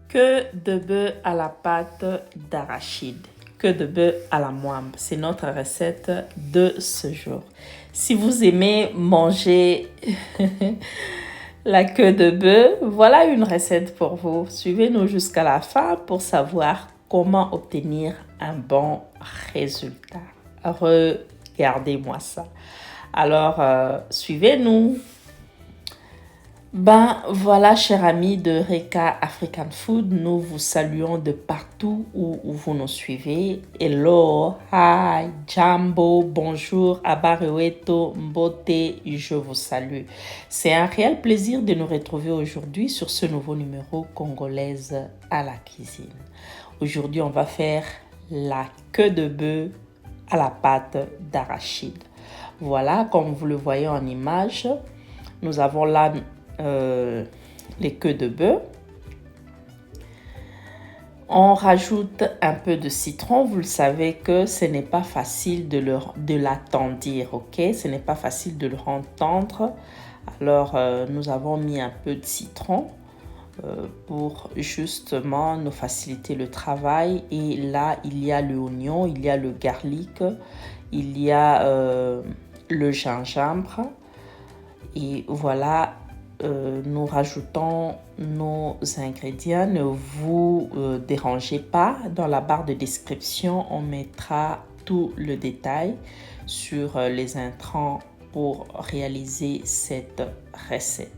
Queue de bœuf à la pâte d'arachide. Queue de bœuf à la moimbe. C'est notre recette de ce jour. Si vous aimez manger la queue de bœuf, voilà une recette pour vous. Suivez-nous jusqu'à la fin pour savoir comment obtenir un bon résultat. Regardez-moi ça. Alors, suivez-nous. Ben voilà, chers amis de Reka African Food, nous vous saluons de partout où vous nous suivez. Hello, hi, jambo, bonjour, abareweto, mbote, je vous salue. C'est un réel plaisir de nous retrouver aujourd'hui sur ce nouveau numéro Congolaise à la cuisine. Aujourd'hui, on va faire la queue de bœuf à la pâte d'arachide. Voilà, comme vous le voyez en image, nous avons là les queues de bœuf. On rajoute un peu de citron. Vous le savez que ce n'est pas facile de l'attendir, ok? Ce n'est pas facile de le rendre tendre. Alors, nous avons mis un peu de citron pour justement nous faciliter le travail. Et là, il y a l'oignon, il y a le garlic, il y a le gingembre. Et voilà, nous rajoutons nos ingrédients. Ne vous dérangez pas. Dans la barre de description, on mettra tout le détail sur les intrants pour réaliser cette recette.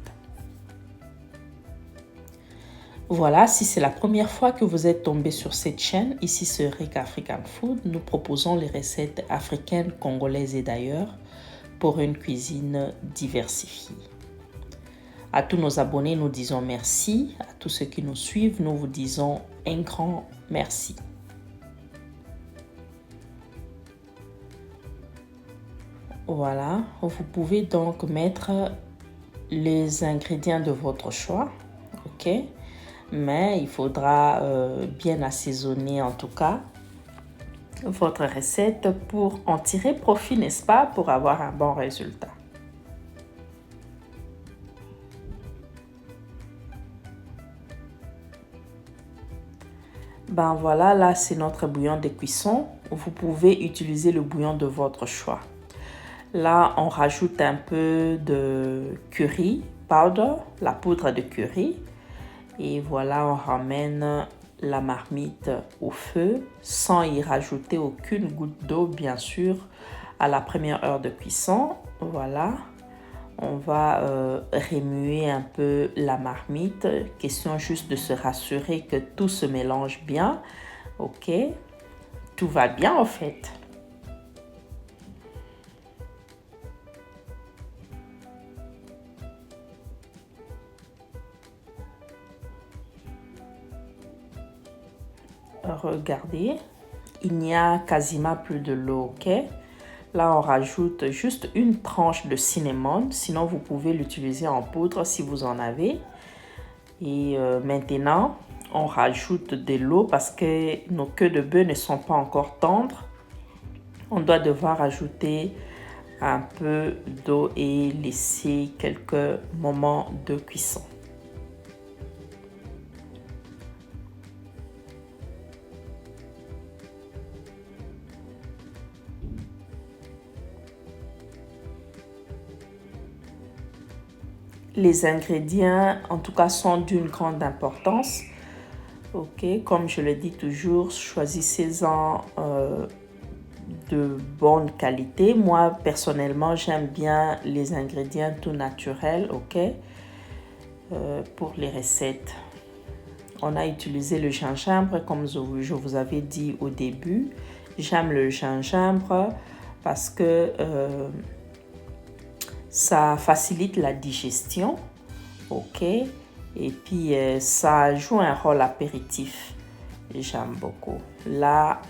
Voilà, si c'est la première fois que vous êtes tombé sur cette chaîne, ici c'est Reka African Food. Nous proposons les recettes africaines, congolaises et d'ailleurs pour une cuisine diversifiée. À tous nos abonnés, nous disons merci. À tous ceux qui nous suivent, nous vous disons un grand merci. Voilà, vous pouvez donc mettre les ingrédients de votre choix, ok? Mais il faudra bien assaisonner en tout cas votre recette pour en tirer profit, n'est-ce pas? Pour avoir un bon résultat. Ben voilà, là c'est notre bouillon de cuisson. Vous pouvez utiliser le bouillon de votre choix. Là, on rajoute un peu de curry powder, la poudre de curry. Et voilà, on ramène la marmite au feu sans y rajouter aucune goutte d'eau, bien sûr, à la première heure de cuisson. Voilà. On va remuer un peu la marmite. Question juste de se rassurer que tout se mélange bien. Ok, tout va bien en fait. Regardez, il n'y a quasiment plus de l'eau, ok? Là, on rajoute juste une tranche de cinnamon. Sinon, vous pouvez l'utiliser en poudre si vous en avez. Et maintenant, on rajoute de l'eau parce que nos queues de bœuf ne sont pas encore tendres. On doit devoir ajouter un peu d'eau et laisser quelques moments de cuisson. Les ingrédients, en tout cas, sont d'une grande importance. Ok, comme je le dis toujours, choisissez-en de bonne qualité. Moi, personnellement, j'aime bien les ingrédients tout naturels, ok, pour les recettes. On a utilisé le gingembre, comme je vous avais dit au début. J'aime le gingembre parce que ça facilite la digestion, ok, et puis ça joue un rôle apéritif. J'aime beaucoup. Là,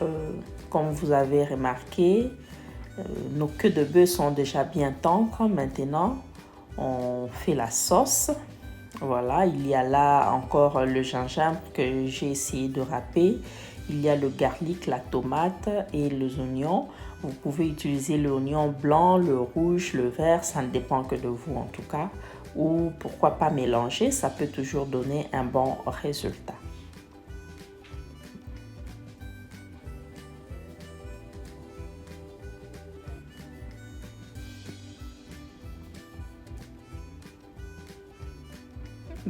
comme vous avez remarqué, nos queues de bœuf sont déjà bien tendres. Maintenant, on fait la sauce. Voilà, il y a là encore le gingembre que j'ai essayé de râper. Il y a le garlic, la tomate et les oignons. Vous pouvez utiliser l'oignon blanc, le rouge, le vert, ça ne dépend que de vous en tout cas. Ou pourquoi pas mélanger, ça peut toujours donner un bon résultat.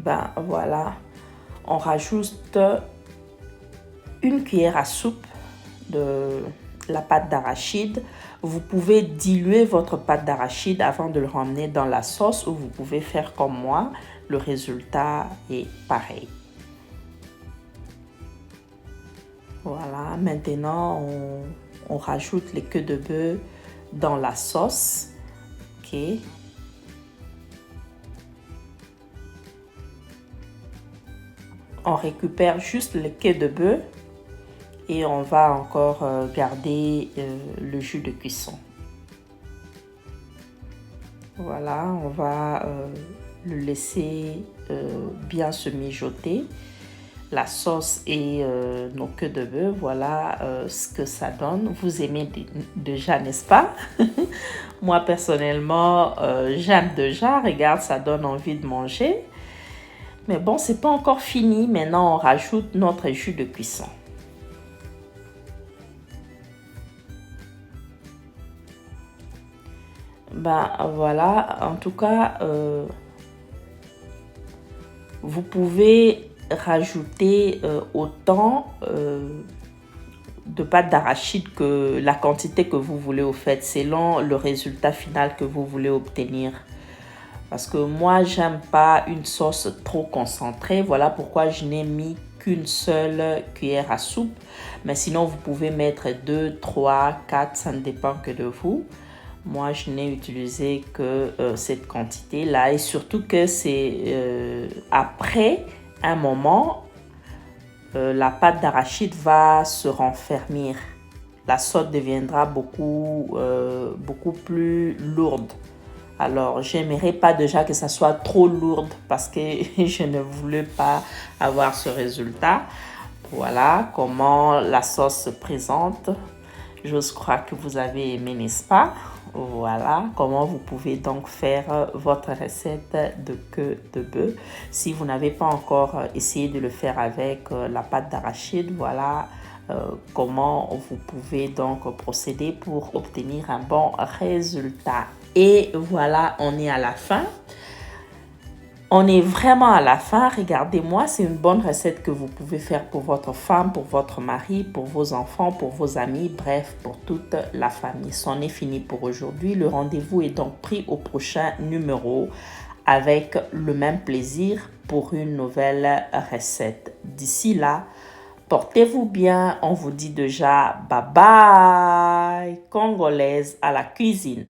Ben voilà, on rajoute une cuillère à soupe de la pâte d'arachide. Vous pouvez diluer votre pâte d'arachide avant de le ramener dans la sauce ou vous pouvez faire comme moi. Le résultat est pareil. Voilà, maintenant on rajoute les queues de bœuf dans la sauce. Ok. On récupère juste les queues de bœuf et on va encore garder le jus de cuisson. Voilà, on va le laisser bien se mijoter. La sauce et nos queues de bœuf, voilà ce que ça donne. Vous aimez déjà, n'est-ce pas? Moi, personnellement, j'aime déjà. Regarde, ça donne envie de manger. Mais bon, c'est pas encore fini. Maintenant, on rajoute notre jus de cuisson. Ben voilà, en tout cas, vous pouvez rajouter autant de pâte d'arachide que la quantité que vous voulez au fait, selon le résultat final que vous voulez obtenir. Parce que moi, j'aime pas une sauce trop concentrée. Voilà pourquoi je n'ai mis qu'une seule cuillère à soupe. Mais sinon, vous pouvez mettre 2, 3, 4, ça ne dépend que de vous. Moi, je n'ai utilisé que cette quantité-là. Et surtout que c'est après un moment, la pâte d'arachide va se renfermir. La sauce deviendra beaucoup plus lourde. Alors, j'aimerais pas déjà que ça soit trop lourde parce que je ne voulais pas avoir ce résultat. Voilà comment la sauce se présente. Je crois que vous avez aimé, n'est-ce pas? Voilà comment vous pouvez donc faire votre recette de queue de bœuf. Si vous n'avez pas encore essayé de le faire avec la pâte d'arachide, voilà comment vous pouvez donc procéder pour obtenir un bon résultat. Et voilà, on est à la fin. On est vraiment à la fin. Regardez-moi, c'est une bonne recette que vous pouvez faire pour votre femme, pour votre mari, pour vos enfants, pour vos amis, bref, pour toute la famille. C'en est fini pour aujourd'hui. Le rendez-vous est donc pris au prochain numéro avec le même plaisir pour une nouvelle recette. D'ici là, portez-vous bien. On vous dit déjà bye bye, congolaise à la cuisine.